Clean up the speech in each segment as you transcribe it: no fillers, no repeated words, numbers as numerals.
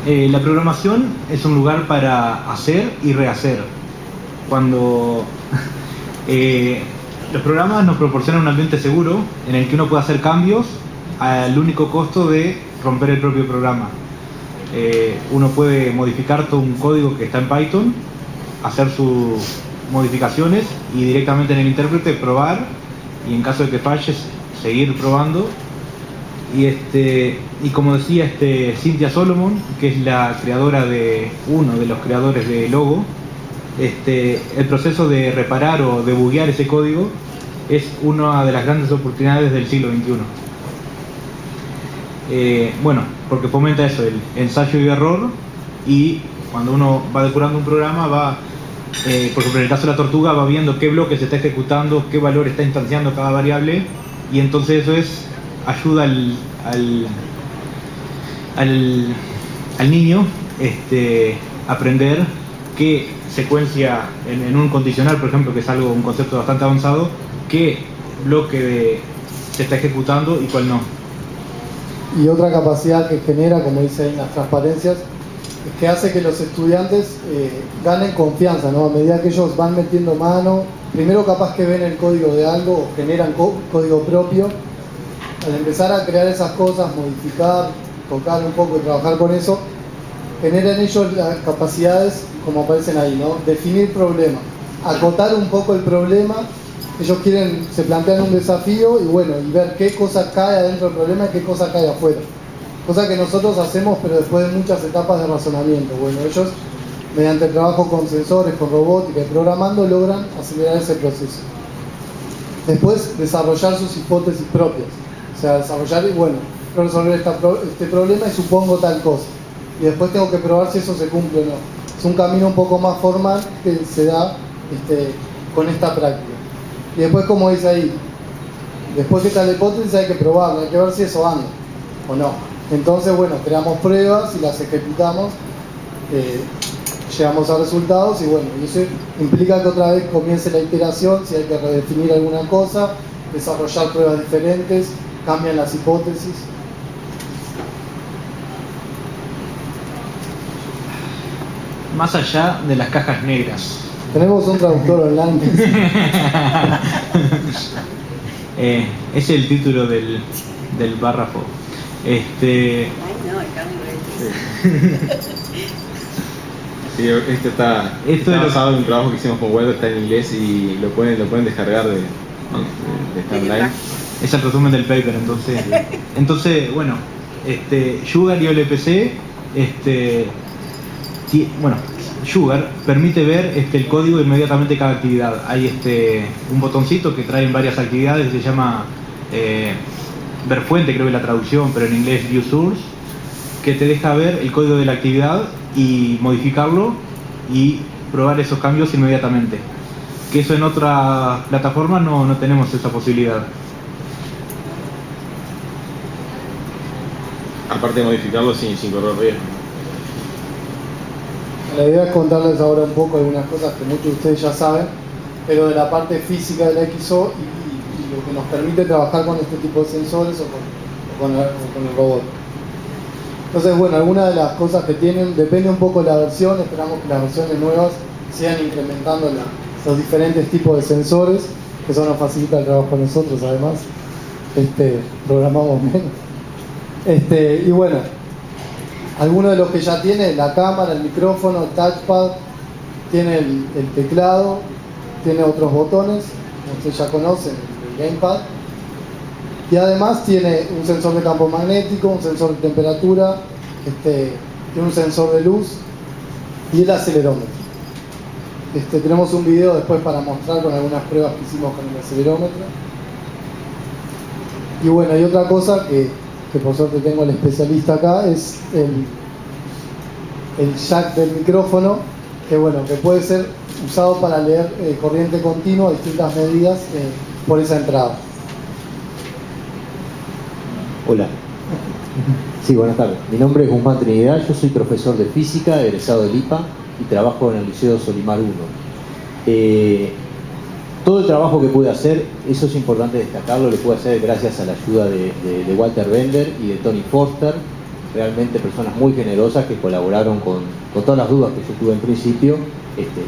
La programación es un lugar para hacer y rehacer. Cuando los programas nos proporcionan un ambiente seguro en el que uno puede hacer cambios al único costo de romper el propio programa. Uno puede modificar todo un código que está en Python, hacer sus modificaciones y directamente en el intérprete probar, y en caso de que falle seguir probando. Y como decía Cynthia Solomon, que es la creadora uno de los creadores de Logo, el proceso de reparar o debuguear ese código es una de las grandes oportunidades del siglo XXI. Bueno, porque fomenta eso, el ensayo y error, y cuando uno va depurando un programa por ejemplo en el caso de la tortuga, va viendo qué bloque se está ejecutando, qué valor está instanciando cada variable, y entonces eso ayuda al niño aprender qué secuencia en un condicional, por ejemplo, que es un concepto bastante avanzado, qué bloque se está ejecutando y cuál no. Y otra capacidad que genera, como dice ahí en las transparencias, es que hace que los estudiantes ganen confianza, ¿no? A medida que ellos van metiendo mano, primero capaz que ven el código de algo o generan código propio. Al empezar a crear esas cosas, modificar, tocar un poco y trabajar con eso, generan ellos las capacidades, como aparecen ahí, ¿no? Definir problemas, acotar un poco el problema. Ellos se plantean un desafío y ver qué cosa cae adentro del problema y qué cosa cae afuera. Cosa que nosotros hacemos, pero después de muchas etapas de razonamiento. Bueno, ellos, mediante el trabajo con sensores, con robótica y programando, logran acelerar ese proceso. Después, desarrollar sus hipótesis propias. O sea, desarrollar quiero resolver este problema y supongo tal cosa. Y después tengo que probar si eso se cumple o no. Es un camino un poco más formal que se da con esta práctica. Y después, como dice ahí, después que está la hipótesis hay que probarla, hay que ver si eso anda o no. Entonces, creamos pruebas y las ejecutamos, llegamos a resultados y eso implica que otra vez comience la iteración, si hay que redefinir alguna cosa, desarrollar pruebas diferentes, cambian las hipótesis. Más allá de las cajas negras. Tenemos un traductor online. Es el título del párrafo. Ay, no, Sí, está basado en un trabajo que hicimos con web, está en inglés y lo pueden descargar de está online. Es el resumen del paper, entonces Sugar y OLPC, Sugar permite ver el código inmediatamente de cada actividad. Hay un botoncito que trae en varias actividades que se llama ver fuente, creo que es la traducción, pero en inglés view source, que te deja ver el código de la actividad y modificarlo y probar esos cambios inmediatamente. Que eso en otras plataformas no tenemos esa posibilidad. Aparte de modificarlo sin correr riesgo. La idea es contarles ahora un poco algunas cosas que muchos de ustedes ya saben, pero de la parte física de la XO y lo que nos permite trabajar con este tipo de sensores o con el robot. Entonces, algunas de las cosas que tienen, depende un poco de la versión, esperamos que las versiones nuevas sigan incrementando los diferentes tipos de sensores, que eso nos facilita el trabajo a nosotros, además, programamos menos. Algunos de los que ya tiene, la cámara, el micrófono, el touchpad, tiene el teclado, tiene otros botones, como ustedes ya conocen, el gamepad, y además tiene un sensor de campo magnético, un sensor de temperatura, tiene un sensor de luz y el acelerómetro. Tenemos un video después para mostrar con algunas pruebas que hicimos con el acelerómetro. Y otra cosa que por suerte tengo el especialista acá es el jack del micrófono, que puede ser usado para leer corriente continua a distintas medidas por esa entrada. Hola. Sí, buenas tardes. Mi nombre es Guzmán Trinidad, yo soy profesor de física, egresado del IPA y trabajo en el Liceo Solimar 1. Todo el trabajo que pude hacer, eso es importante destacarlo, lo pude hacer gracias a la ayuda de Walter Bender y de Tony Forster, realmente personas muy generosas que colaboraron con todas las dudas que yo tuve en principio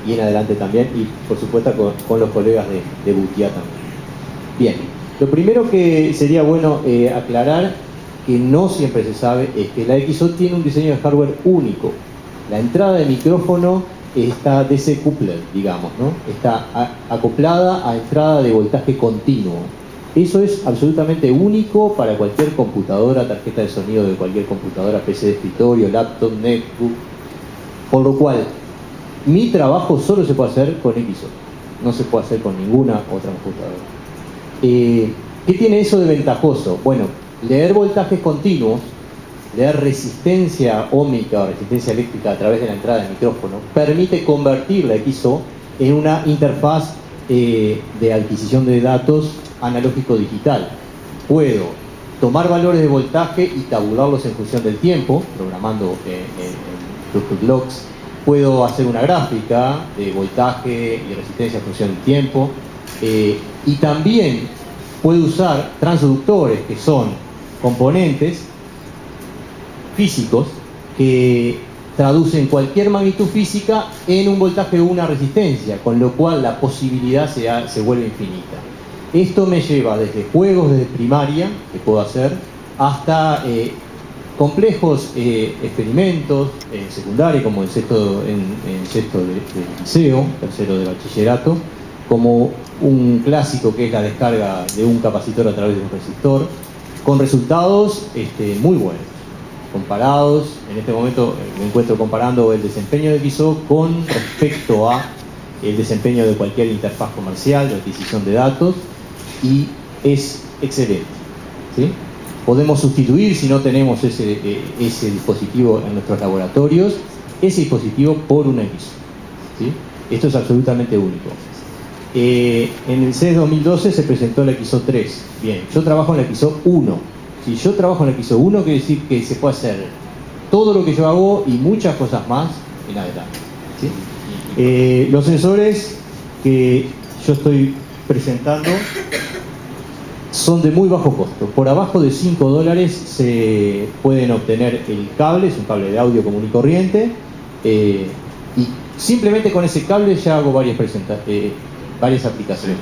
y en adelante también, y por supuesto con los colegas de Butiá también. Bien, lo primero que sería bueno aclarar, que no siempre se sabe, es que la XO tiene un diseño de hardware único. La entrada de micrófono está DC-coupled, digamos, ¿no? Está acoplada a entrada de voltaje continuo. Eso es absolutamente único para cualquier computadora, tarjeta de sonido de cualquier computadora, PC de escritorio, laptop, netbook. Por lo cual, mi trabajo solo se puede hacer con XO, no se puede hacer con ninguna otra computadora. ¿Qué tiene eso de ventajoso? Bueno, leer voltajes continuos, leer resistencia óhmica o resistencia eléctrica a través de la entrada del micrófono, permite convertir la XO en una interfaz de adquisición de datos analógico-digital. Puedo tomar valores de voltaje y tabularlos en función del tiempo, programando en Blocks. Puedo hacer una gráfica de voltaje y resistencia en función del tiempo. Y también puedo usar transductores, que son componentes físicos que traducen cualquier magnitud física en un voltaje o una resistencia, con lo cual la posibilidad se vuelve infinita. Esto me lleva desde juegos desde primaria, que puedo hacer, hasta complejos experimentos en secundaria, como en sexto de liceo, tercero de bachillerato, como un clásico que es la descarga de un capacitor a través de un resistor, con resultados muy buenos. Comparados, en este momento me encuentro comparando el desempeño de XO con respecto a el desempeño de cualquier interfaz comercial de adquisición de datos, y es excelente, ¿sí? Podemos sustituir, si no tenemos ese dispositivo en nuestros laboratorios, ese dispositivo por una XO, ¿sí? Esto es absolutamente único. En el CES 2012 se presentó la XO 3. Bien, yo trabajo en la XO 1. Si yo trabajo en la XO 1, quiere decir que se puede hacer todo lo que yo hago y muchas cosas más en adelante, ¿sí? Los sensores que yo estoy presentando son de muy bajo costo. Por abajo de $5 se pueden obtener el cable, es un cable de audio común y corriente, y simplemente con ese cable ya hago varias aplicaciones.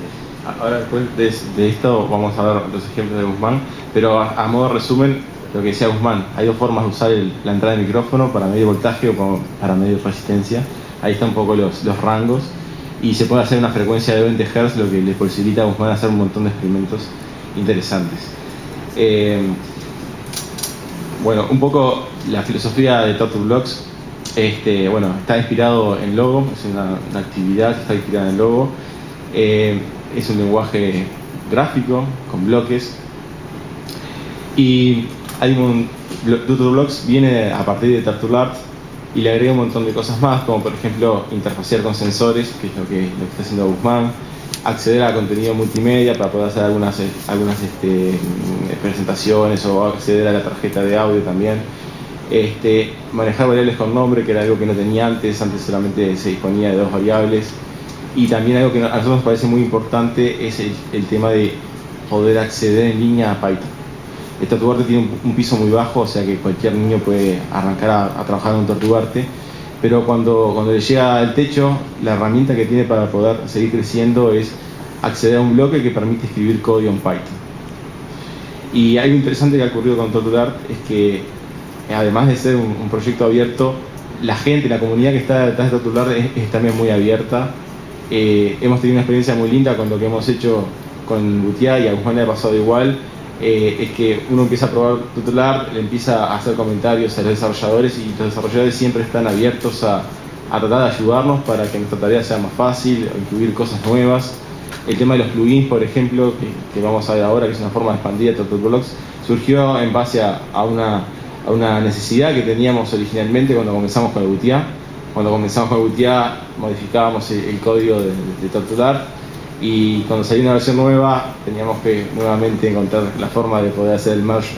Ahora después de esto vamos a ver los ejemplos de Guzmán, pero a modo de resumen, lo que decía Guzmán, hay dos formas de usar la entrada de micrófono, para medio voltaje o para medio resistencia. Ahí están un poco los rangos, y se puede hacer una frecuencia de 20 Hz, lo que le posibilita a Guzmán hacer un montón de experimentos interesantes. Bueno, un poco la filosofía de TurtleBlocks, está inspirado en Logo, es una actividad que está inspirada en Logo. Es un lenguaje gráfico con bloques, y TurtleBlocks viene a partir de TurtleArt y le agrega un montón de cosas más, como por ejemplo interfacear con sensores, que es lo que está haciendo Guzmán, acceder a contenido multimedia para poder hacer algunas presentaciones, o acceder a la tarjeta de audio también, manejar variables con nombre, que era algo que no tenía antes solamente se disponía de 2 variables. Y también algo que a nosotros nos parece muy importante es el tema de poder acceder en línea a Python. TurtleArt tiene un piso muy bajo, o sea que cualquier niño puede arrancar a trabajar en un TurtleArt, pero cuando le llega al techo, la herramienta que tiene para poder seguir creciendo es acceder a un bloque que permite escribir código en Python. Y algo interesante que ha ocurrido con TurtleArt es que, además de ser un proyecto abierto, la gente, la comunidad que está detrás de TurtleArt es también muy abierta. Hemos tenido una experiencia muy linda con lo que hemos hecho con Butiá, y a Guzmán le ha pasado igual. Es que uno empieza a probar TurtleArt, le empieza a hacer comentarios a los desarrolladores, y los desarrolladores siempre están abiertos a tratar de ayudarnos para que nuestra tarea sea más fácil, o incluir cosas nuevas. El tema de los plugins, por ejemplo, que vamos a ver ahora, que es una forma expandida de TurtleBlocks, surgió en base a una necesidad que teníamos originalmente cuando comenzamos con el Butiá. Cuando comenzamos con Butiá modificábamos el código de TurtleArt, y cuando salió una versión nueva teníamos que nuevamente encontrar la forma de poder hacer el merge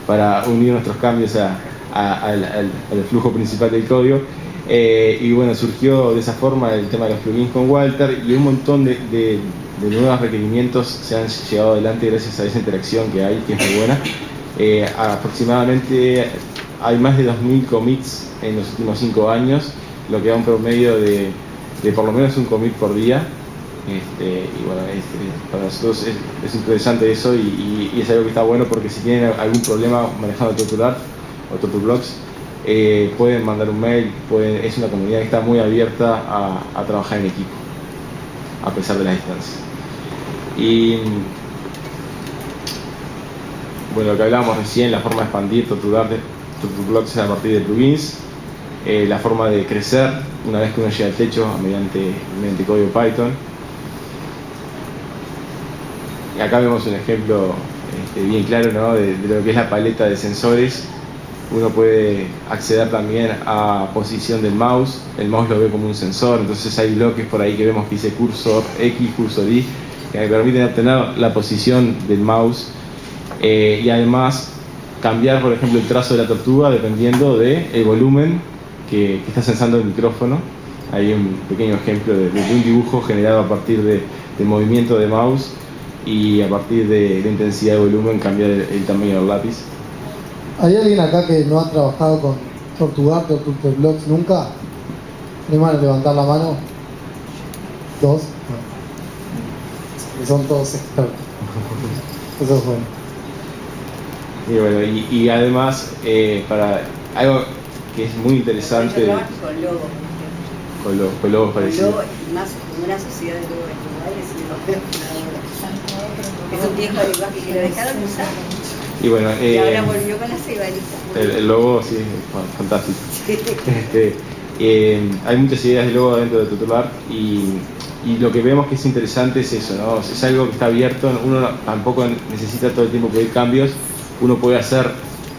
para unir nuestros cambios al flujo principal del código. Y bueno, surgió de esa forma el tema de los plugins con Walter, y un montón de nuevos requerimientos se han llevado adelante gracias a esa interacción que hay, que es muy buena. Aproximadamente hay más de 2000 commits en los últimos 5 años, lo que da un promedio de por lo menos un commit por día. Y bueno, para nosotros es interesante eso y es algo que está bueno porque si tienen algún problema manejando TurtleArt o TurtleBlocks, pueden mandar un mail, es una comunidad que está muy abierta a trabajar en equipo, a pesar de las distancias. Y bueno, lo que hablábamos recién, la forma de expandir TurtleBlocks a partir de plugins, la forma de crecer una vez que uno llega al techo mediante código Python. Y acá vemos un ejemplo bien claro, ¿no? de lo que es la paleta de sensores. Uno puede acceder también a posición del mouse. El mouse lo ve como un sensor, entonces hay bloques por ahí que vemos que dice cursor X, cursor Y, que me permiten obtener la posición del mouse y además cambiar, por ejemplo, el trazo de la tortuga dependiendo del volumen que está sensando el micrófono. Hay un pequeño ejemplo de un dibujo generado a partir de movimiento de mouse y a partir de la intensidad de volumen cambiar el tamaño del lápiz. ¿Hay alguien acá que no ha trabajado con TurtleArt o TurtleBlocks nunca? ¿Animan a levantar la mano? ¿Dos? No. Son todos expertos. Eso es bueno. Y bueno, y además, para algo que es muy interesante. Yo trabajo con logos. Con logos parecidos. Logo, y más como una sociedad de logos virtuales y los es un viejo lenguaje que lo dejaron de usar. Y bueno, Y ahora volvió con la ceibaliza. El logo, sí, fantástico. Hay muchas ideas de logo dentro de TurtleArt y lo que vemos que es interesante es eso, ¿no? Es algo que está abierto, uno tampoco necesita todo el tiempo pedir cambios, uno puede hacer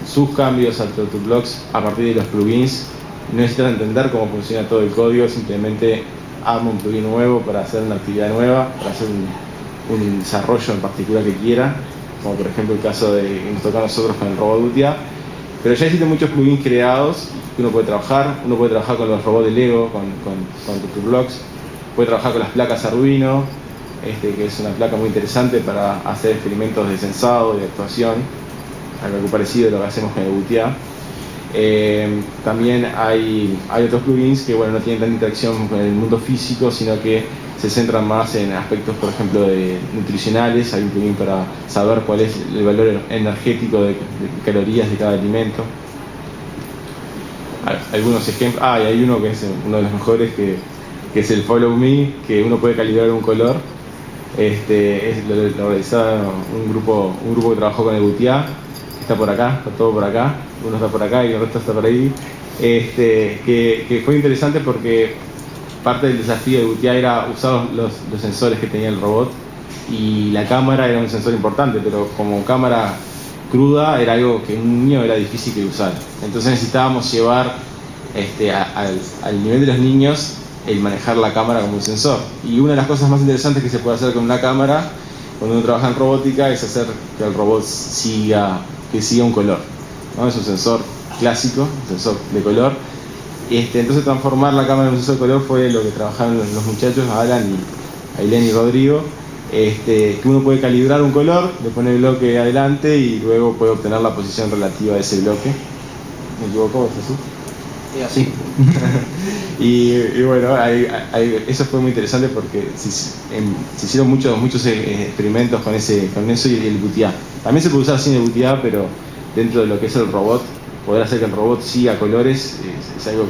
sus cambios a TurtleBlocks a partir de los plugins, no necesita entender cómo funciona todo el código, simplemente arma un plugin nuevo para hacer una actividad nueva, para hacer un desarrollo en particular que quiera, como por ejemplo el caso que nos toca a nosotros con el robot Utia. Pero ya existen muchos plugins creados que uno puede trabajar con los robots de Lego, con TurtleBlocks, puede trabajar con las placas Arduino, que es una placa muy interesante para hacer experimentos de sensado y de actuación, algo parecido a lo que hacemos con el Utia. También hay otros plugins que bueno, no tienen tanta interacción con el mundo físico, sino que se centran más en aspectos, por ejemplo, nutricionales. Hay un plugin para saber cuál es el valor energético de calorías de cada alimento. Algunos ejemplos, y hay uno que es uno de los mejores, que es el Follow Me, que uno puede calibrar un color. Lo realizaba un grupo que trabajó con el Utia. Está por acá, está todo por acá, uno está por acá y el resto está por ahí, que fue interesante porque parte del desafío de Utia era usar los sensores que tenía el robot, y la cámara era un sensor importante, pero como cámara cruda era algo que un niño era difícil de usar, entonces necesitábamos llevar al nivel de los niños el manejar la cámara como un sensor. Y una de las cosas más interesantes que se puede hacer con una cámara cuando uno trabaja en robótica es hacer que el robot siga un color, ¿no? Es un sensor clásico, un sensor de color. Entonces transformar la cámara en un sensor de color fue lo que trabajaron los muchachos, Ailén y Rodrigo, que uno puede calibrar un color, le pone el bloque adelante y luego puede obtener la posición relativa de ese bloque. ¿Me equivoco? ¿Es así? Sí, así. Y bueno, eso fue muy interesante porque se hicieron muchos experimentos con eso y el Utia. También se puede usar sin el Utia, pero dentro de lo que es el robot, poder hacer que el robot siga colores es algo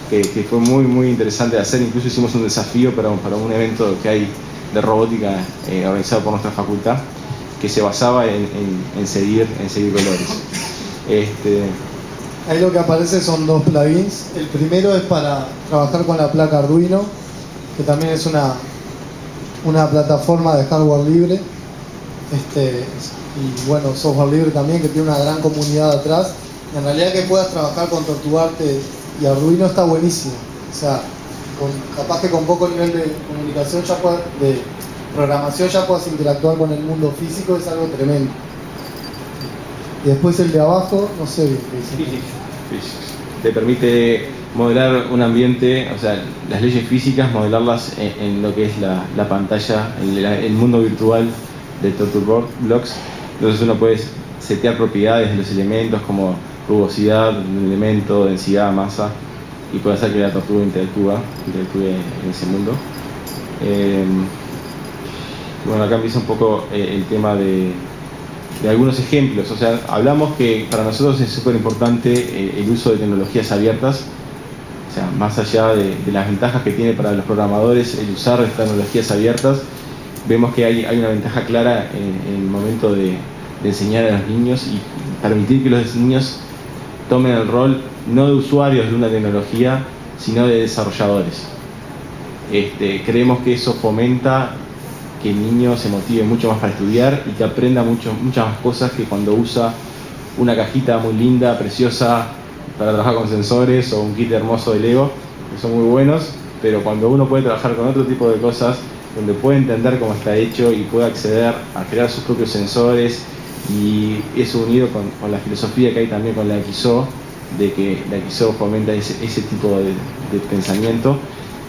que fue muy muy interesante de hacer. Incluso hicimos un desafío para un evento que hay de robótica organizado por nuestra facultad, que se basaba en seguir colores. Ahí lo que aparece son dos plugins. El primero es para trabajar con la placa Arduino, que también es una plataforma de hardware libre, y bueno, software libre también, que tiene una gran comunidad atrás. En realidad que puedas trabajar con TurtleArt y Arduino está buenísimo. O sea, capaz que con poco nivel de comunicación de programación ya puedas interactuar con el mundo físico, es algo tremendo. Y después el de abajo, no sé bien qué dice. Te permite modelar un ambiente, o sea, las leyes físicas, modelarlas en lo que es la pantalla, el mundo virtual de TurtleBlocks. Entonces uno puede setear propiedades de los elementos, como rugosidad del elemento, densidad, masa, y puede hacer que la tortuga interactúe en ese mundo. Bueno, acá empieza un poco el tema de algunos ejemplos. O sea, hablamos que para nosotros es súper importante el uso de tecnologías abiertas. O sea, más allá de las ventajas que tiene para los programadores el usar estas tecnologías abiertas, vemos que hay una ventaja clara en el momento de enseñar a los niños y permitir que los niños tomen el rol no de usuarios de una tecnología, sino de desarrolladores. Creemos que eso fomenta que el niño se motive mucho más para estudiar y que aprenda muchas más cosas que cuando usa una cajita muy linda, preciosa, para trabajar con sensores o un kit hermoso de Lego, que son muy buenos, pero cuando uno puede trabajar con otro tipo de cosas, donde puede entender cómo está hecho y puede acceder a crear sus propios sensores, y eso unido con la filosofía que hay también con la XO, de que la XO fomenta ese tipo de pensamiento,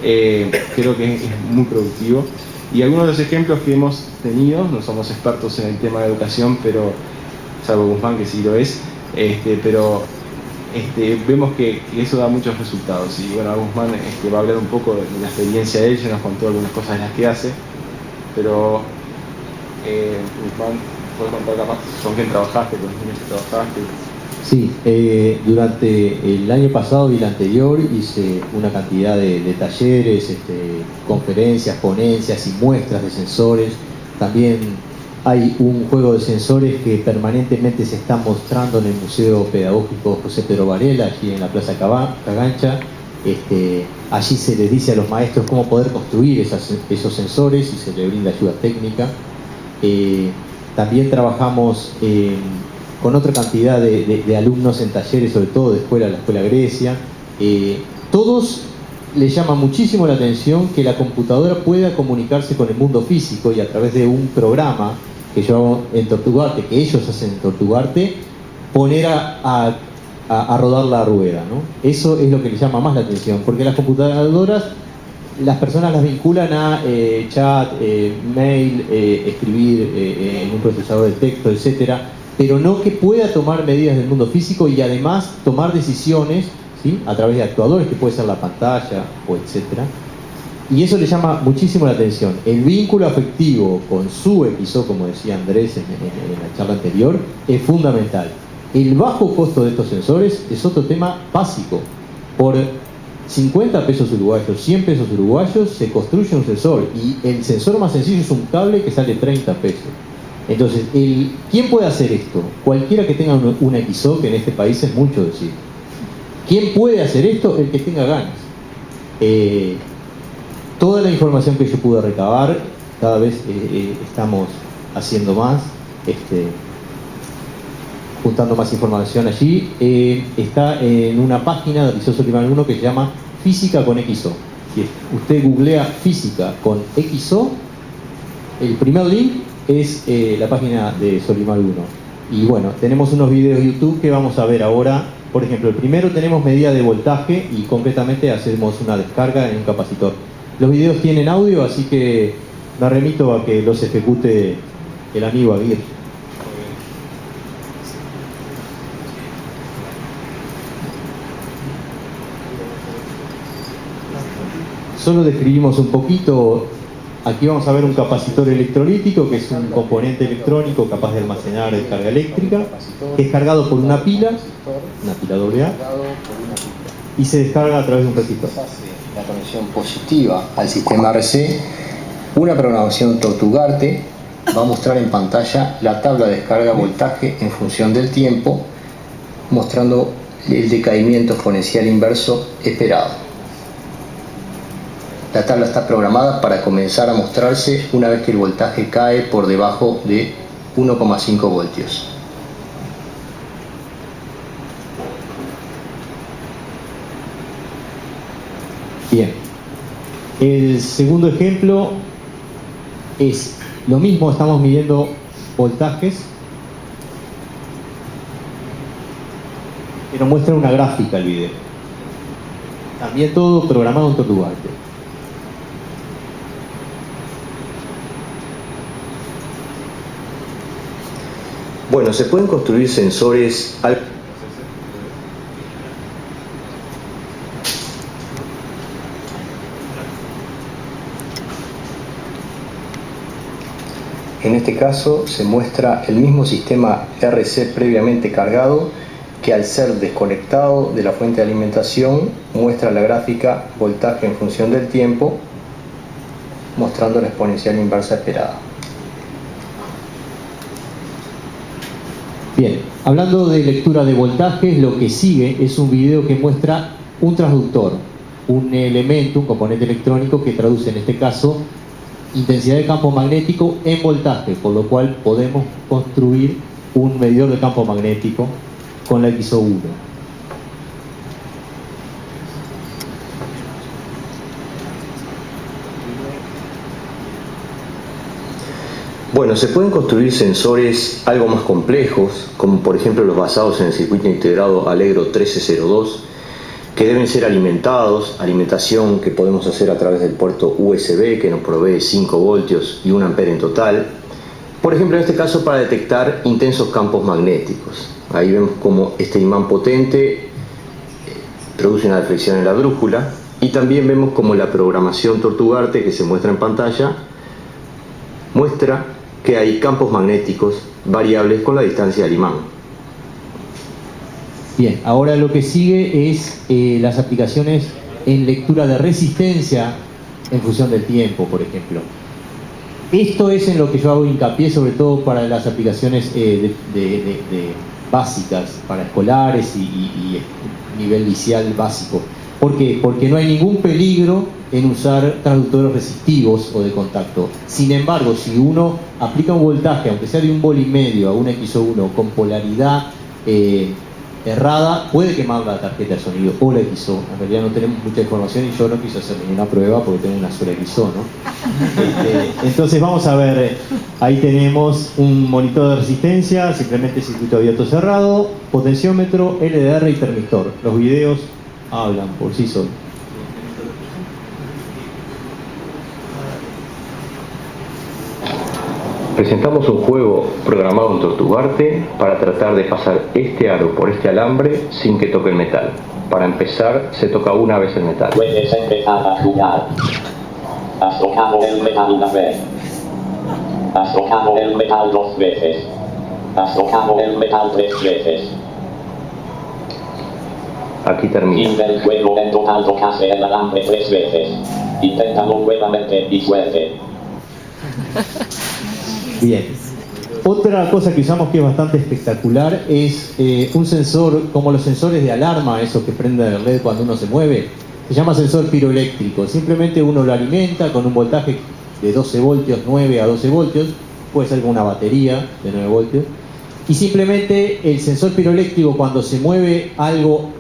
creo que es muy productivo. Y algunos de los ejemplos que hemos tenido, no somos expertos en el tema de educación, pero salvo Guzmán que sí lo es, vemos que eso da muchos resultados. Y bueno, Guzmán va a hablar un poco de la experiencia de él, ya nos contó algunas cosas de las que hace, pero Guzmán, ¿puedes contar capaz con quién trabajaste, con los niños que trabajaste? Sí, durante el año pasado y el anterior hice una cantidad de talleres, conferencias, ponencias y muestras de sensores. También hay un juego de sensores que permanentemente se está mostrando en el Museo Pedagógico José Pedro Varela, allí en la Plaza Cagancha. Allí se les dice a los maestros cómo poder construir esos sensores y se les brinda ayuda técnica. También trabajamos con otra cantidad de alumnos en talleres, sobre todo de la Escuela Grecia. Todos les llama muchísimo la atención que la computadora pueda comunicarse con el mundo físico y a través de un programa que yo hago en Tortugarte, que ellos hacen en Tortugarte, poner a rodar la rueda, ¿no? Eso es lo que les llama más la atención, porque las computadoras las personas las vinculan a chat, mail, escribir en un procesador de texto, etcétera, pero no que pueda tomar medidas del mundo físico y además tomar decisiones, ¿sí?, a través de actuadores, que puede ser la pantalla o etcétera. Y eso le llama muchísimo la atención. El vínculo afectivo con su XO, como decía Andrés en la charla anterior, es fundamental. El bajo costo de estos sensores es otro tema básico. Por 50 pesos uruguayos, 100 pesos uruguayos, se construye un sensor, y el sensor más sencillo es un cable que sale 30 pesos. Entonces, ¿quién puede hacer esto? Cualquiera que tenga una XO, que en este país es mucho decir. ¿Quién puede hacer esto? El que tenga ganas. Toda la información que yo pude recabar, cada vez estamos haciendo más, juntando más información allí, está en una página de Liceo Solimar 1 que se llama Física con XO. Si usted googlea Física con XO, el primer link es la página de Solimar 1. Y bueno, tenemos unos videos de YouTube que vamos a ver ahora. Por ejemplo, el primero tenemos medida de voltaje y concretamente hacemos una descarga en un capacitor. Los videos tienen audio, así que me remito a que los ejecute el amigo Aguirre. Solo describimos un poquito. Aquí vamos a ver un capacitor electrolítico, que es un componente electrónico capaz de almacenar descarga eléctrica, que es cargado por una pila AA, y se descarga a través de un resistor. La conexión positiva al sistema RC, una programación Tortugarte va a mostrar en pantalla la tabla de descarga voltaje en función del tiempo, mostrando el decaimiento exponencial inverso esperado. La tabla está programada para comenzar a mostrarse una vez que el voltaje cae por debajo de 1,5 voltios. Bien, el segundo ejemplo es lo mismo, estamos midiendo voltajes, pero muestra una gráfica el video. También todo programado en Tortugarte. Bueno, se pueden construir sensores En este caso se muestra el mismo sistema RC previamente cargado que al ser desconectado de la fuente de alimentación muestra la gráfica voltaje en función del tiempo, mostrando la exponencial inversa esperada. Bien, hablando de lectura de voltajes, lo que sigue es un video que muestra un transductor, un elemento, un componente electrónico que traduce en este caso intensidad de campo magnético en voltaje, por lo cual podemos construir un medidor de campo magnético con la XO1. Bueno, se pueden construir sensores algo más complejos, como por ejemplo los basados en el circuito integrado Allegro 1302, que deben ser alimentación que podemos hacer a través del puerto USB, que nos provee 5 voltios y 1 ampere en total. Por ejemplo, en este caso para detectar intensos campos magnéticos. Ahí vemos como este imán potente produce una deflexión en la brújula, y también vemos como la programación Tortugarte que se muestra en pantalla muestra que hay campos magnéticos variables con la distancia del imán. Bien, ahora lo que sigue es las aplicaciones en lectura de resistencia en función del tiempo, por ejemplo. Esto es en lo que yo hago hincapié, sobre todo para las aplicaciones básicas, para escolares y nivel inicial básico. ¿Por qué? Porque no hay ningún peligro en usar transductores resistivos o de contacto. Sin embargo, si uno aplica un voltaje, aunque sea de 1 volt y medio a una XO1 con polaridad errada, puede quemar la tarjeta de sonido o la XO. En realidad no tenemos mucha información y yo no quise hacer ninguna prueba porque tengo una sola XO, ¿no? Entonces vamos a ver, ahí tenemos un monitor de resistencia, simplemente circuito abierto cerrado, potenciómetro, LDR y termistor. Los videos hablan por sí solos. Presentamos un juego programado en Tortugarte para tratar de pasar este aro por este alambre sin que toque el metal. Para empezar, se toca una vez el metal. Puedes empezar a jugar. Has tocado el metal una vez. Has tocado el metal 2 veces. Has tocado el metal 3 veces. Aquí termina. Fin del juego. En total tocaste el alambre 3 veces. Inténtalo nuevamente y suerte. Bien. Otra cosa que usamos que es bastante espectacular es un sensor, como los sensores de alarma, esos que prenden el LED cuando uno se mueve, se llama sensor piroeléctrico. Simplemente uno lo alimenta con un voltaje de 12 voltios, 9 a 12 voltios, puede ser con una batería de 9 voltios, y simplemente el sensor piroeléctrico, cuando se mueve algo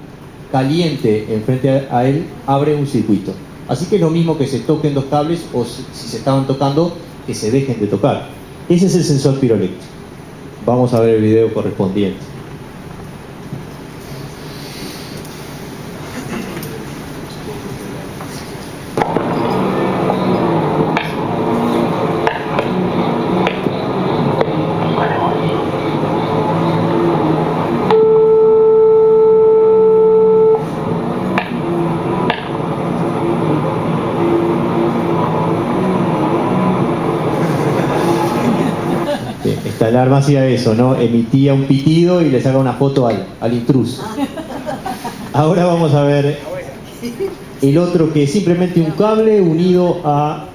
caliente enfrente a él, abre un circuito. Así que es lo mismo que se toquen dos cables, o si se estaban tocando, que se dejen de tocar. Ese es el sensor piroeléctrico. Vamos a ver el video correspondiente. Esta alarma hacía eso, ¿no? Emitía un pitido y le saca una foto al intruso. Ahora vamos a ver el otro, que es simplemente un cable unido a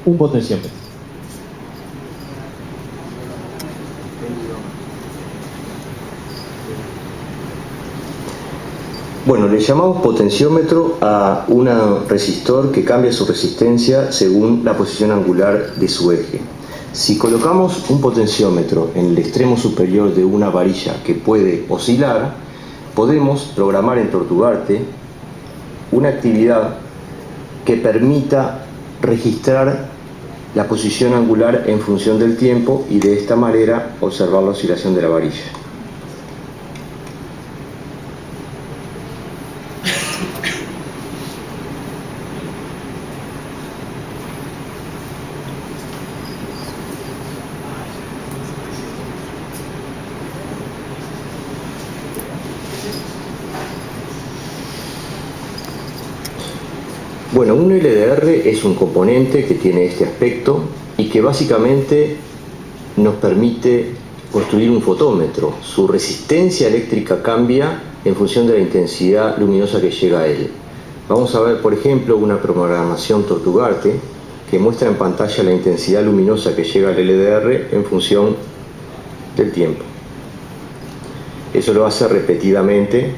un potenciómetro. Bueno, le llamamos potenciómetro a un resistor que cambia su resistencia según la posición angular de su eje. Si colocamos un potenciómetro en el extremo superior de una varilla que puede oscilar, podemos programar en Tortugarte una actividad que permita registrar la posición angular en función del tiempo y de esta manera observar la oscilación de la varilla. Bueno, un LDR es un componente que tiene este aspecto y que básicamente nos permite construir un fotómetro. Su resistencia eléctrica cambia en función de la intensidad luminosa que llega a él. Vamos a ver, por ejemplo, una programación Tortugarte que muestra en pantalla la intensidad luminosa que llega al LDR en función del tiempo. Eso lo hace repetidamente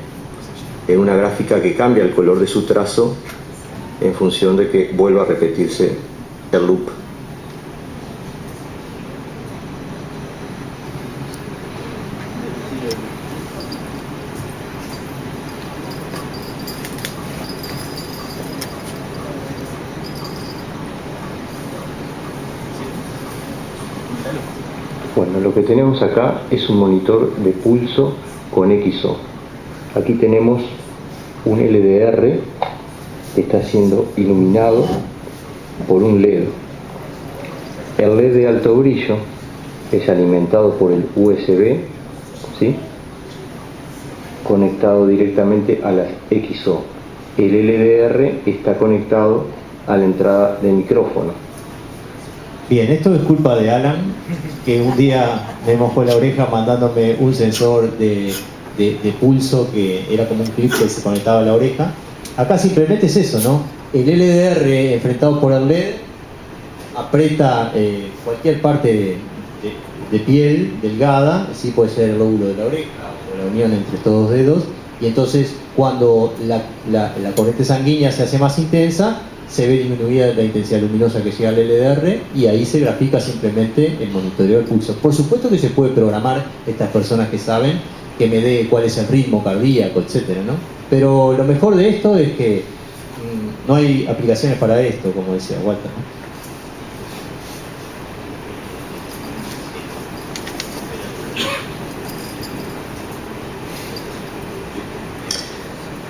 en una gráfica que cambia el color de su trazo en función de que vuelva a repetirse el loop. Bueno, lo que tenemos acá es un monitor de pulso con XO. Aquí tenemos un LDR que está siendo iluminado por un LED. El LED de alto brillo es alimentado por el USB, ¿sí?, conectado directamente a las XO. El LDR está conectado a la entrada de micrófono. Bien, esto es culpa de Alan, que un día me mojó la oreja mandándome un sensor de pulso que era como un clip que se conectaba a la oreja. Acá simplemente es eso, ¿no? El LDR enfrentado por el LED aprieta cualquier parte de piel delgada, sí, puede ser el lóbulo de la oreja o la unión entre estos dos dedos, y entonces cuando la corriente sanguínea se hace más intensa, se ve disminuida la intensidad luminosa que llega al LDR y ahí se grafica simplemente el monitoreo del pulso. Por supuesto que se puede programar, estas personas que saben, que me dé cuál es el ritmo cardíaco, etcétera, ¿no? Pero lo mejor de esto es que no hay aplicaciones para esto, como decía Walter, ¿no?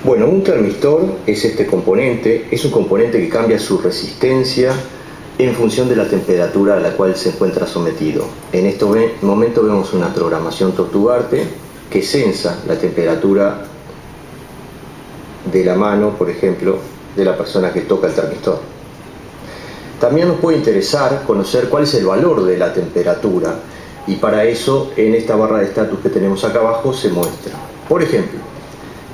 Bueno, un termistor es este componente, es un componente que cambia su resistencia en función de la temperatura a la cual se encuentra sometido. En este momento vemos una programación Tortugarte que sensa la temperatura de la mano, por ejemplo, de la persona que toca el termistor. También nos puede interesar conocer cuál es el valor de la temperatura, y para eso en esta barra de estatus que tenemos acá abajo se muestra. Por ejemplo,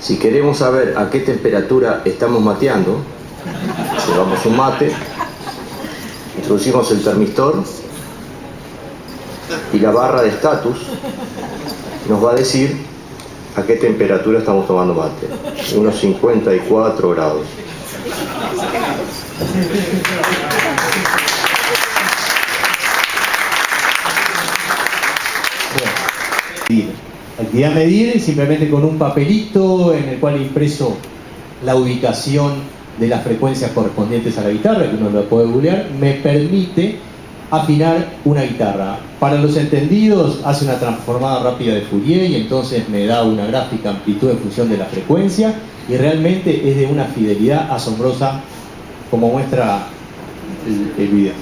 si queremos saber a qué temperatura estamos mateando, llevamos un mate, introducimos el termistor y la barra de estatus nos va a decir a qué temperatura estamos tomando mate. Unos 54 grados. Actividad medir simplemente con un papelito en el cual he impreso la ubicación de las frecuencias correspondientes a la guitarra, que uno lo puede googlear, me permite afinar una guitarra. Para los entendidos, hace una transformada rápida de Fourier y entonces me da una gráfica amplitud en función de la frecuencia, y realmente es de una fidelidad asombrosa, como muestra el video.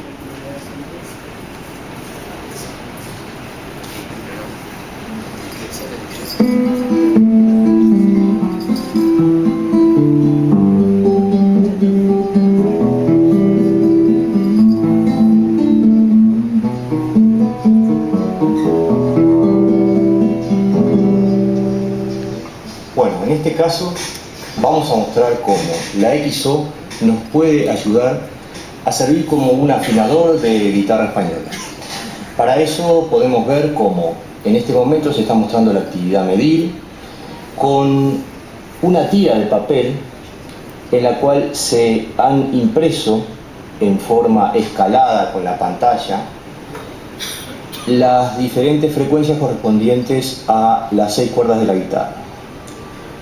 Bueno, en este caso vamos a mostrar cómo la XO nos puede ayudar a servir como un afinador de guitarra española. Para eso podemos ver cómo en este momento se está mostrando la actividad medir con una tira de papel en la cual se han impreso en forma escalada con la pantalla las diferentes frecuencias correspondientes a las 6 cuerdas de la guitarra.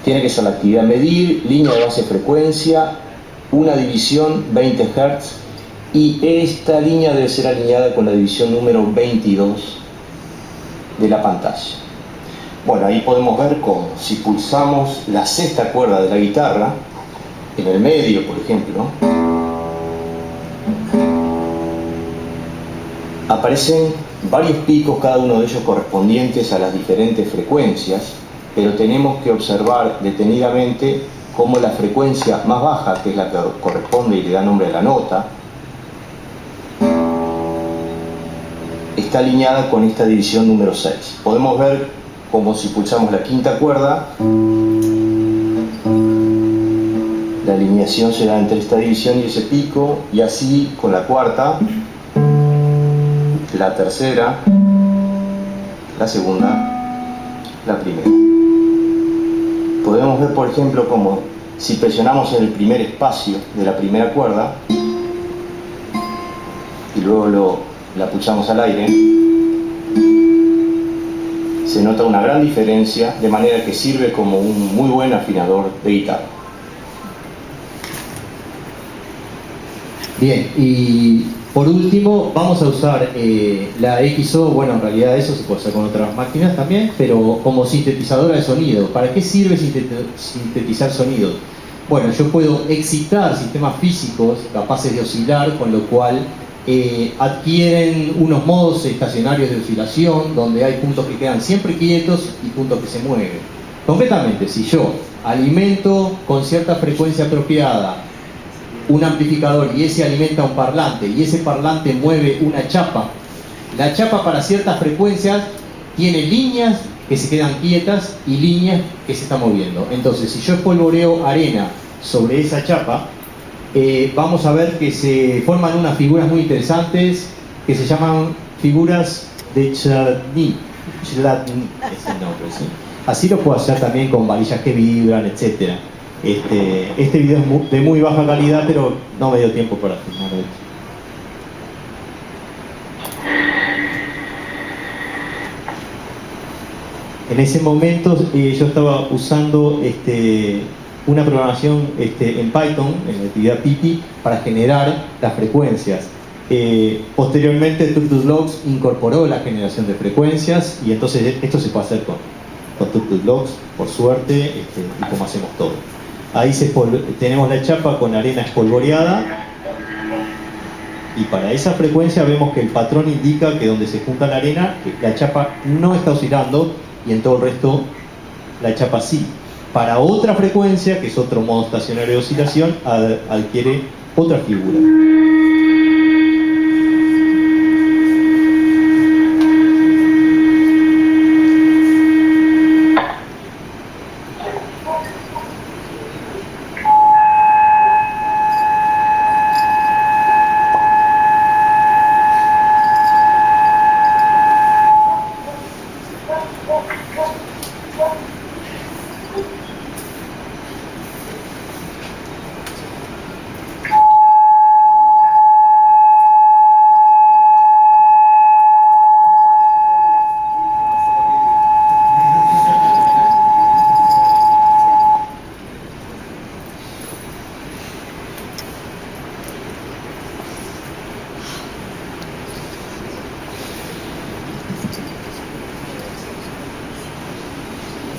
Tiene que ser la actividad medir, línea de base frecuencia, una división 20 Hz, y esta línea debe ser alineada con la división número 22 de la pantalla. Bueno, ahí podemos ver cómo si pulsamos la sexta cuerda de la guitarra, en el medio por ejemplo, aparecen varios picos, cada uno de ellos correspondientes a las diferentes frecuencias, pero tenemos que observar detenidamente cómo la frecuencia más baja, que es la que corresponde y le da nombre a la nota, está está alineada con esta división número 6. Podemos ver como si pulsamos la quinta cuerda, la alineación se da entre esta división y ese pico, y así con la cuarta, la tercera, la segunda, la primera. Podemos ver, por ejemplo, como si presionamos en el primer espacio de la primera cuerda y luego la pulsamos al aire, se nota una gran diferencia, de manera que sirve como un muy buen afinador de guitarra. Bien, y por último vamos a usar la XO. Bueno, en realidad eso se puede hacer con otras máquinas también, pero como sintetizadora de sonido. ¿Para qué sirve sintetizar sonido? Bueno, yo puedo excitar sistemas físicos capaces de oscilar, con lo cual adquieren unos modos estacionarios de oscilación, donde hay puntos que quedan siempre quietos y puntos que se mueven. Concretamente, si yo alimento con cierta frecuencia apropiada un amplificador y ese alimenta un parlante y ese parlante mueve una chapa, la chapa para ciertas frecuencias tiene líneas que se quedan quietas y líneas que se están moviendo. Entonces, si yo espolvoreo arena sobre esa chapa, vamos a ver que se forman unas figuras muy interesantes que se llaman figuras de Chladni. Es el nombre, ¿sí? Así lo puedo hacer también con varillas que vibran, etc. Este video es de muy baja calidad, pero no me dio tiempo para filmarlo. En ese momento yo estaba usando una programación en Python, en la actividad Pipi, para generar las frecuencias. Posteriormente TutTutLogs incorporó la generación de frecuencias, y entonces esto se puede hacer con TutTutLogs, por suerte, y como hacemos todo. Ahí tenemos la chapa con arena espolvoreada, y para esa frecuencia vemos que el patrón indica que donde se junta la arena, la chapa no está oscilando, y en todo el resto la chapa sí. Para otra frecuencia, que es otro modo estacionario de oscilación, adquiere otra figura.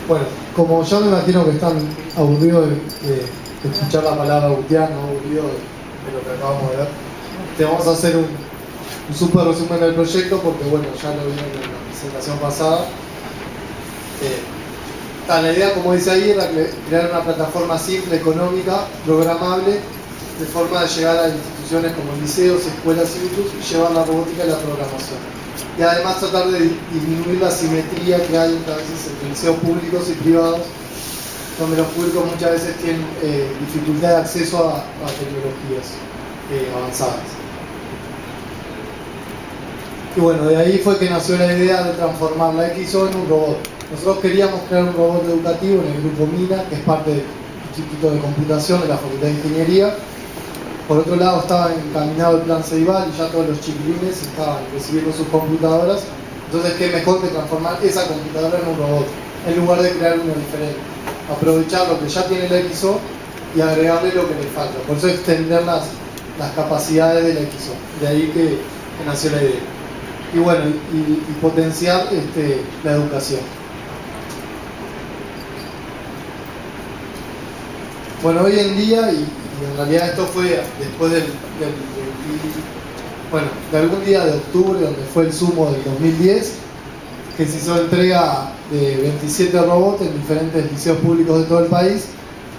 Bueno, como ya me imagino que están aburridos de escuchar la palabra gutiano, aburridos de lo que acabamos de ver, te vamos a hacer un súper resumen del proyecto, porque bueno, ya lo vieron en la presentación pasada. La idea, como dice ahí, era crear una plataforma simple, económica, programable, de forma de llegar a instituciones como liceos, escuelas y llevar la robótica y la programación. Y además tratar de disminuir la asimetría que hay muchas veces entre liceos públicos y privados, donde los públicos muchas veces tienen dificultad de acceso a tecnologías avanzadas. Y bueno, de ahí fue que nació la idea de transformar la XO en un robot. Nosotros queríamos crear un robot educativo en el grupo MINA, que es parte del Instituto de Computación de la Facultad de Ingeniería. Por otro lado, estaba encaminado el plan Ceibal y ya todos los chiquilines estaban recibiendo sus computadoras. Entonces, qué mejor que transformar esa computadora en un robot, en lugar de crear uno diferente. Aprovechar lo que ya tiene la XO y agregarle lo que le falta. Por eso extender las capacidades de la XO. De ahí que nació la idea. Y bueno, y potenciar la educación. Bueno, hoy en día, y en realidad esto fue después de algún día de octubre, donde fue el sumo del 2010, que se hizo entrega de 27 robots en diferentes liceos públicos de todo el país,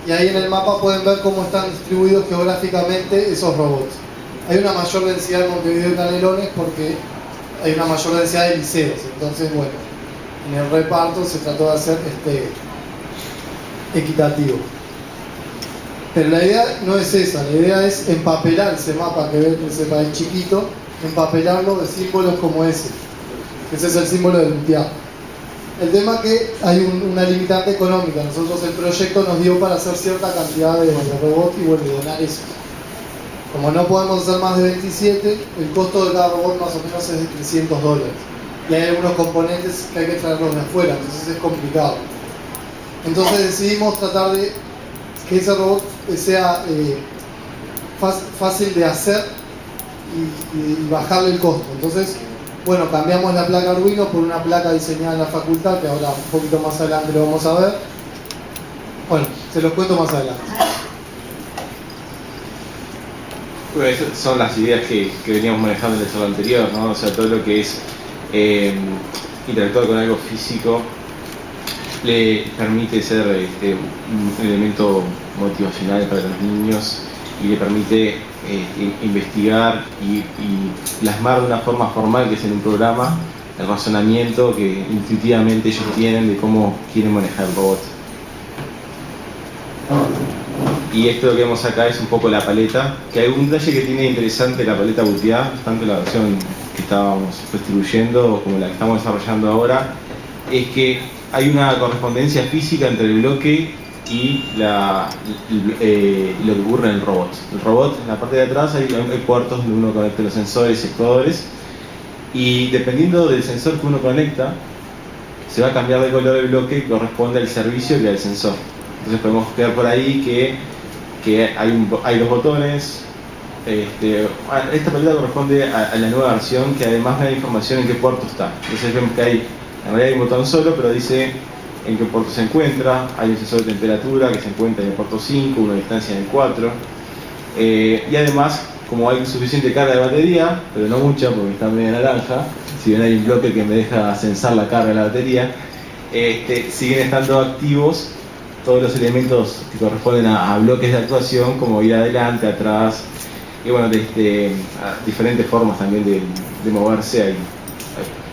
y ahí en el mapa pueden ver cómo están distribuidos geográficamente esos robots. Hay una mayor densidad en Montevideo y Canelones porque hay una mayor densidad de liceos. Entonces, bueno, en el reparto se trató de hacer equitativo. Pero la idea no es esa, la idea es empapelar ese mapa que ven, ese país chiquito, empapelarlo de símbolos como ese. Ese es el símbolo del UTIA. El tema es que hay una limitante económica. Nosotros el proyecto nos dio para hacer cierta cantidad de robots y bueno, donar eso. Como no podemos hacer más de 27, el costo de cada robot más o menos es de $300. Y hay algunos componentes que hay que traerlos de afuera, entonces es complicado. Entonces decidimos tratar de que ese robot sea fácil de hacer y bajarle el costo. Entonces, bueno, cambiamos la placa Arduino por una placa diseñada en la facultad, que ahora un poquito más adelante lo vamos a ver. Bueno, se los cuento más adelante. Bueno, esas son las ideas que veníamos manejando en el salón anterior, ¿no? O sea, todo lo que es interactuar con algo físico le permite ser un elemento motivacional para los niños y le permite investigar y plasmar de una forma formal, que es en un programa, el razonamiento que intuitivamente ellos tienen de cómo quieren manejar el robot. Y esto lo que vemos acá es un poco la paleta, que hay un detalle que tiene interesante la paleta Boutiá, tanto la versión que estábamos distribuyendo como la que estamos desarrollando ahora, es que hay una correspondencia física entre el bloque y lo que ocurre en el robot. El robot, en la parte de atrás hay puertos donde uno conecta los sensores y sectores, y dependiendo del sensor que uno conecta, se va a cambiar de color el bloque que corresponde al servicio que al sensor. Entonces podemos ver por ahí que hay dos botones. Esta paleta corresponde a la nueva versión, que además da información en qué puerto está. Entonces vemos que en realidad hay un botón solo, pero dice en qué puerto se encuentra. Hay un sensor de temperatura que se encuentra en el puerto 5, una distancia en el 4. Y además, como hay suficiente carga de batería, pero no mucha porque está media naranja, si bien hay un bloque que me deja censar la carga de la batería, siguen estando activos todos los elementos que corresponden a bloques de actuación, como ir adelante, atrás, y bueno, diferentes formas también de moverse. Hay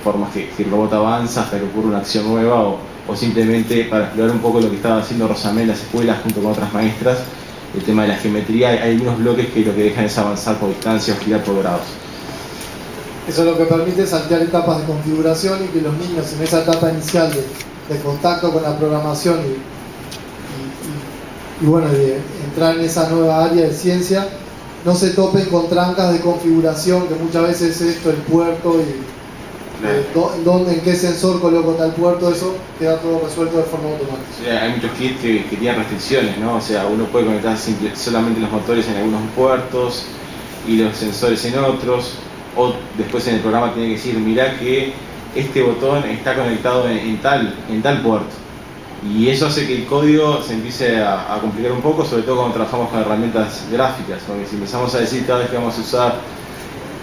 formas que el robot avanza hasta que ocurre una acción nueva, o simplemente para explorar un poco lo que estaba haciendo Rosamé en las escuelas junto con otras maestras, el tema de la geometría. Hay algunos bloques que lo que dejan es avanzar por distancia o girar por grados. Eso lo que permite es saltear etapas de configuración y que los niños en esa etapa inicial de contacto con la programación y bueno, de entrar en esa nueva área de ciencia, no se topen con trancas de configuración, que muchas veces es esto, el puerto y en qué sensor coloco tal puerto, eso queda todo resuelto de forma automática. Sí, hay muchos kits que tienen restricciones, ¿no? O sea, uno puede conectar solamente los motores en algunos puertos y los sensores en otros, o después en el programa tiene que decir, mirá que este botón está conectado en tal puerto. Y eso hace que el código se empiece a complicar un poco, sobre todo cuando trabajamos con herramientas gráficas, porque si empezamos a decir cada vez que vamos a usar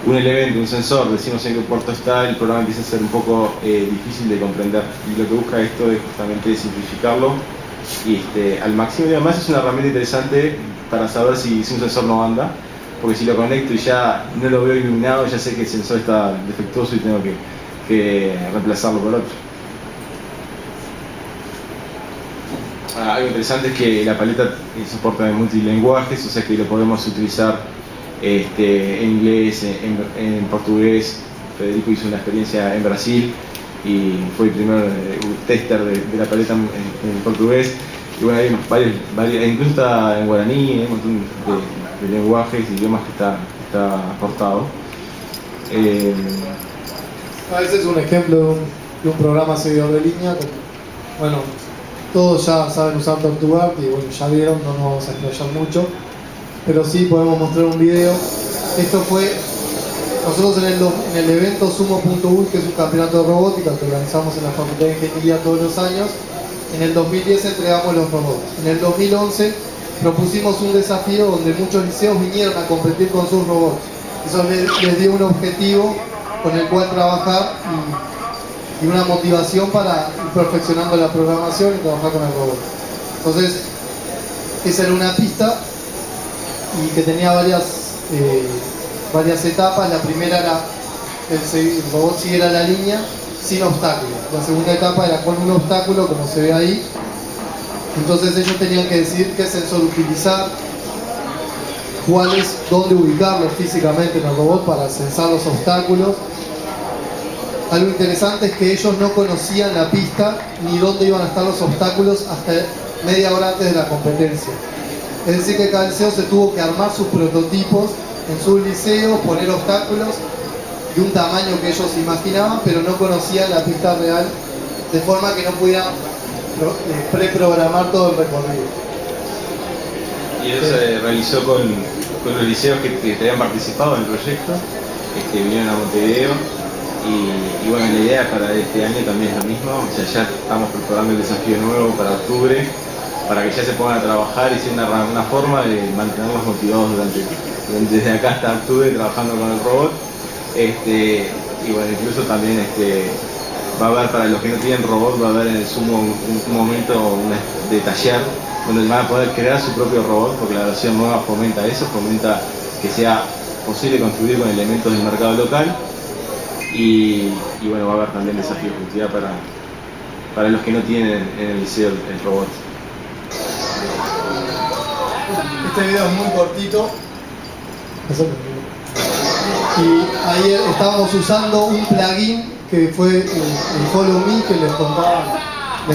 un elemento, un sensor, decimos en qué puerto está, el programa empieza a ser un poco difícil de comprender. Y lo que busca esto es justamente simplificarlo y al máximo. Y además es una herramienta interesante para saber si un sensor no anda, porque si lo conecto y ya no lo veo iluminado, ya sé que el sensor está defectuoso y tengo que reemplazarlo por otro. Algo interesante es que la paleta soporta multilenguajes, o sea que lo podemos utilizar en inglés, en portugués. Federico hizo una experiencia en Brasil y fue el primer tester de la paleta en portugués. Y bueno, hay varios, incluso está en guaraní, un montón de lenguajes y idiomas que está aportado. Ese es un ejemplo de un programa seguidor de línea. Bueno, todos ya saben usar TalkToGuard y bueno, ya vieron, no nos vamos a explayar mucho, pero sí podemos mostrar un video. Esto fue nosotros en el evento Sumo.ul, que es un campeonato de robótica que organizamos en la Facultad de Ingeniería todos los años. En el 2010 entregamos los robots. En el 2011 propusimos un desafío donde muchos liceos vinieron a competir con sus robots. Eso les dio un objetivo con el cual trabajar y una motivación para ir perfeccionando la programación y trabajar con el robot. Entonces, esa era una pista y que tenía varias etapas. La primera era el robot siguiera la línea sin obstáculos. La segunda etapa era con un obstáculo, como se ve ahí. Entonces ellos tenían que decidir qué sensor utilizar, dónde ubicarlo físicamente en el robot para censar los obstáculos. Algo interesante es que ellos no conocían la pista ni dónde iban a estar los obstáculos hasta media hora antes de la competencia. Es decir, que cada liceo se tuvo que armar sus prototipos en su liceo, poner obstáculos de un tamaño que ellos imaginaban, pero no conocían la pista real, de forma que no pudieran preprogramar todo el recorrido. Y eso se realizó con los liceos que habían participado en el proyecto, vinieron a Montevideo, y bueno, la idea para este año también es lo mismo. O sea, ya estamos preparando el desafío nuevo para octubre, para que ya se pongan a trabajar y sea una forma de mantenerlos motivados desde acá hasta octubre trabajando con el robot. Y bueno, incluso también va a haber, para los que no tienen robot, va a haber en el sumo un momento de taller donde van a poder crear su propio robot, porque la versión nueva fomenta eso, fomenta que sea posible construir con elementos del mercado local. Y bueno, va a haber también desafíos de utilidad para los que no tienen en el liceo el robot. Este video es muy cortito. Y ahí estábamos usando un plugin que fue el Follow Me, que les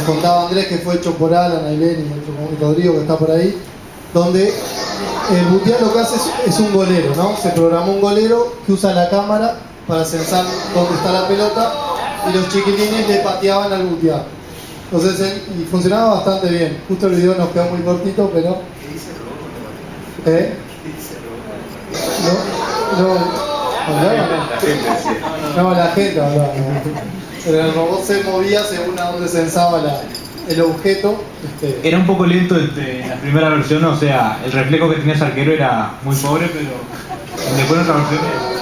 contaba Andrés, que fue hecho por Alan, Ailén y Rodrigo, que está por ahí, donde el butear lo que hace es un golero, ¿no? Se programó un golero que usa la cámara para censar dónde está la pelota, y los chiquilines le pateaban al butear. Entonces, y funcionaba bastante bien. Justo el video nos quedó muy cortito, pero... No, la gente hablaba. Pero el robot se movía según a dónde censaba el objeto. Era un poco lento en la primera versión, o sea, el reflejo que tenía ese arquero era muy pobre, pero después de otra versión...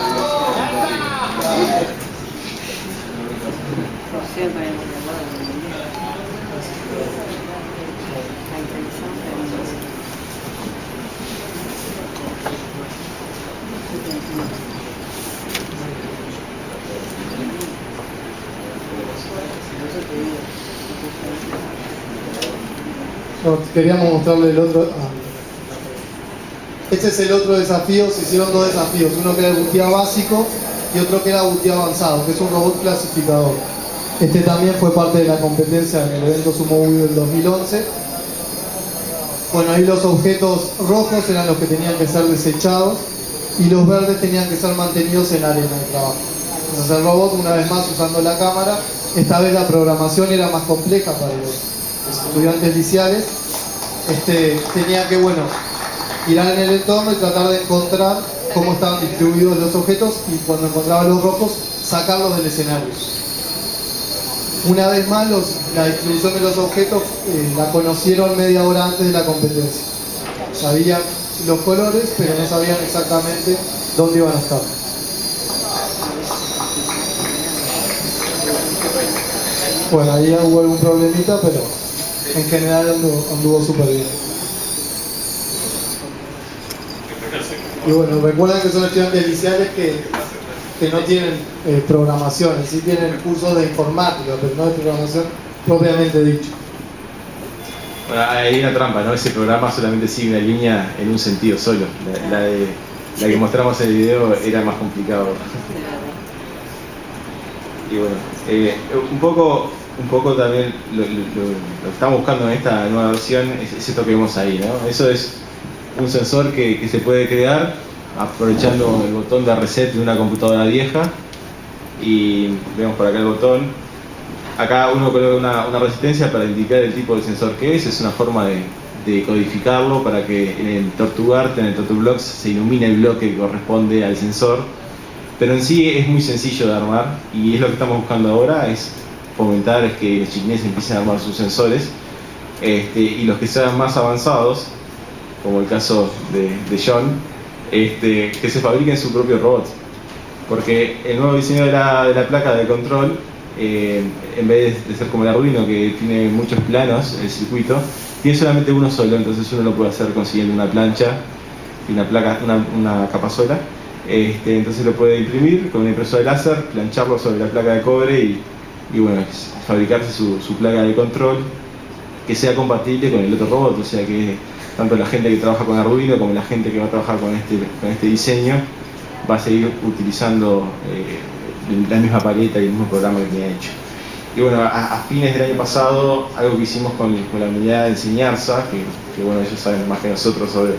Queríamos mostrarle el otro. Este es el otro desafío. Se hicieron dos desafíos, uno que era el buteado básico y otro que era buteado avanzado, que es un robot clasificador. Este también fue parte de la competencia en el evento Sumo Build del 2011. Bueno, ahí los objetos rojos eran los que tenían que ser desechados y los verdes tenían que ser mantenidos en arena de trabajo. Entonces el robot, una vez más usando la cámara, esta vez la programación era más compleja para los estudiantes liceales. Tenía que, girar en el entorno y tratar de encontrar cómo estaban distribuidos los objetos, y cuando encontraban los rojos, sacarlos del escenario. Una vez más, la distribución de los objetos la conocieron media hora antes de la competencia. Sabían los colores, pero no sabían exactamente dónde iban a estar. Bueno, ahí hubo algún problemita, pero en general anduvo súper bien. Y bueno, recuerden que son estudiantes liceales que no tienen programación, sí tienen cursos de informática, pero no de programación propiamente dicho. Bueno, hay una trampa, ¿no? Ese programa solamente sigue una línea en un sentido solo. La que mostramos en el video era más complicado. Y bueno, un poco también lo que estamos buscando en esta nueva versión es esto que vemos ahí, ¿no? Eso es un sensor que se puede crear aprovechando el botón de reset de una computadora vieja, y vemos por acá el botón. Acá uno coloca una resistencia para indicar el tipo de sensor que es una forma de codificarlo para que en el Tortugarte, en el Tortublocks, se ilumine el bloque que corresponde al sensor. Pero en sí es muy sencillo de armar, y es lo que estamos buscando ahora, es fomentar que los chiquines empiecen a armar sus sensores, y los que sean más avanzados, como el caso de John, que se fabriquen su propio robot. Porque el nuevo diseño de la placa de control, en vez de ser como el Arduino, que tiene muchos planos, el circuito, tiene solamente uno solo, entonces uno lo puede hacer consiguiendo una plancha y una capazuela. Entonces lo puede imprimir con una impresora de láser, plancharlo sobre la placa de cobre y bueno, fabricarse su placa de control que sea compatible con el otro robot, o sea que tanto la gente que trabaja con Arduino como la gente que va a trabajar con este diseño va a seguir utilizando la misma paleta y el mismo programa que tenía hecho. Y bueno, a fines del año pasado, algo que hicimos con la unidad de enseñanza, que bueno, ellos saben más que nosotros sobre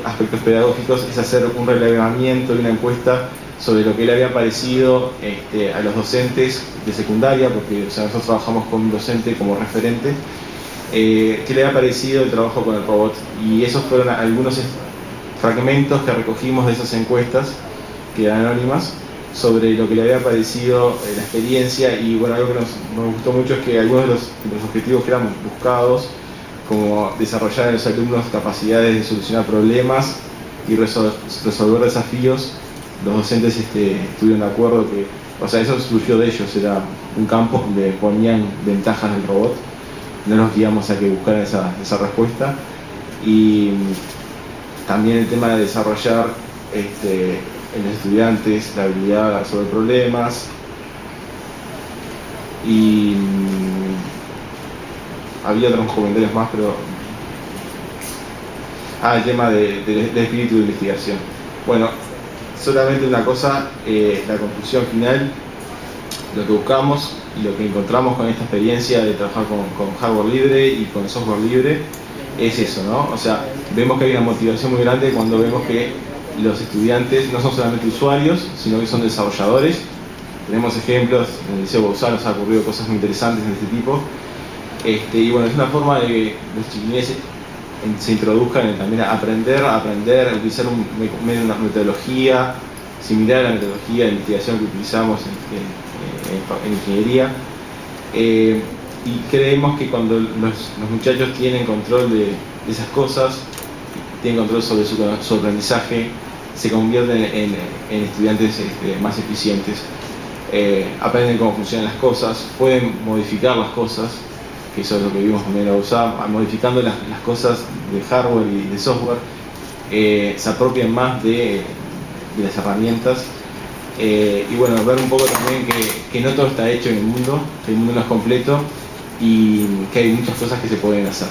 aspectos pedagógicos, es hacer un relevamiento y una encuesta sobre lo que le había parecido a los docentes de secundaria, porque o sea, nosotros trabajamos con un docente como referente, qué le había parecido el trabajo con el robot. Y esos fueron algunos fragmentos que recogimos de esas encuestas, que eran anónimas, sobre lo que le había parecido la experiencia. Y bueno, algo que nos gustó mucho es que algunos de los objetivos que eran buscados, como desarrollar en los alumnos capacidades de solucionar problemas y resolver desafíos, los docentes estuvieron de acuerdo que, o sea, eso surgió de ellos, era un campo donde ponían ventajas del robot, no los guiamos a que buscaran esa respuesta. Y también el tema de desarrollar en los estudiantes la habilidad de resolver problemas y había otros comentarios más, pero el tema del espíritu de investigación. Bueno, solamente una cosa, la conclusión final, lo que buscamos y lo que encontramos con esta experiencia de trabajar con hardware libre y con software libre es eso, ¿no? O sea, vemos que hay una motivación muy grande cuando vemos que los estudiantes no son solamente usuarios, sino que son desarrolladores. Tenemos ejemplos, en el Liceo Bauzá nos ha ocurrido cosas muy interesantes de este tipo. Y bueno, es una forma de que los chiquilines se introduzcan también a aprender, a utilizar una metodología similar a la metodología de investigación que utilizamos en ingeniería. Y creemos que cuando los muchachos tienen control de esas cosas, tienen control sobre su aprendizaje, se convierten en estudiantes más eficientes. Aprenden cómo funcionan las cosas, pueden modificar las cosas, que eso es lo que vimos también en la USA, modificando las cosas de hardware y de software, se apropian más de las herramientas. Y bueno, ver un poco también que no todo está hecho en el mundo, que el mundo no es completo y que hay muchas cosas que se pueden hacer.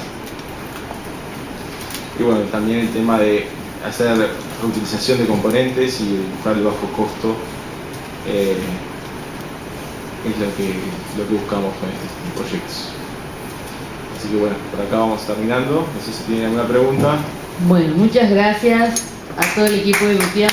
Y bueno, también el tema de hacer reutilización de componentes y buscar el bajo costo es lo que buscamos con estos proyectos. Así que bueno, por acá vamos terminando. No sé si tienen alguna pregunta. Bueno, muchas gracias a todo el equipo de Lucía.